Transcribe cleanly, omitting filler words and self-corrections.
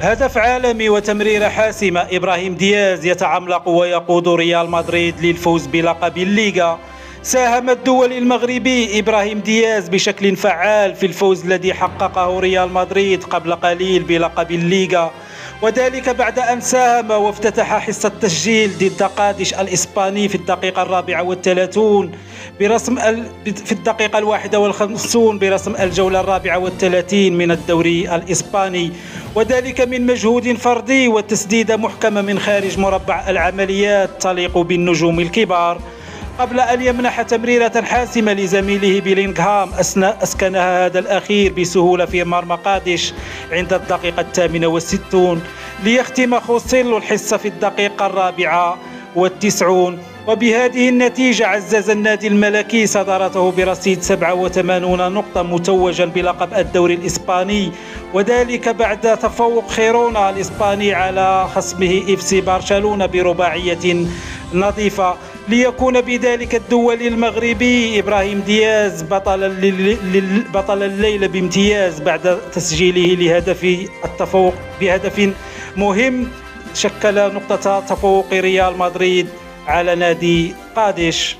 هدف عالمي وتمريرة حاسمة. إبراهيم دياز يتعملق ويقود ريال مدريد للفوز بلقب الليغا. ساهم الدولي المغربي إبراهيم دياز بشكل فعال في الفوز الذي حققه ريال مدريد قبل قليل بلقب الليغا، وذلك بعد أن ساهم وافتتح حصة التسجيل ضد قادش الإسباني في الدقيقة 34 في الدقيقة 51 برسم الجولة 34 من الدوري الإسباني، وذلك من مجهود فردي وتسديدة محكمة من خارج مربع العمليات تليق بالنجوم الكبار، قبل أن يمنح تمريرة حاسمة لزميله بيلينغهام أسكنها هذا الأخير بسهولة في مرمى قادش عند الدقيقة 68 ليختم خوسيلو الحصة في الدقيقة 94. وبهذه النتيجة عزز النادي الملكي صدارته برصيد 87 نقطة متوجا بلقب الدوري الإسباني، وذلك بعد تفوق خيرونا الإسباني على خصمه FC برشلونة برباعية نظيفة، ليكون بذلك الدولي المغربي إبراهيم دياز بطل الليلة بامتياز بعد تسجيله لهدف التفوق بهدف مهم شكل نقطة تفوق ريال مدريد على نادي قادش.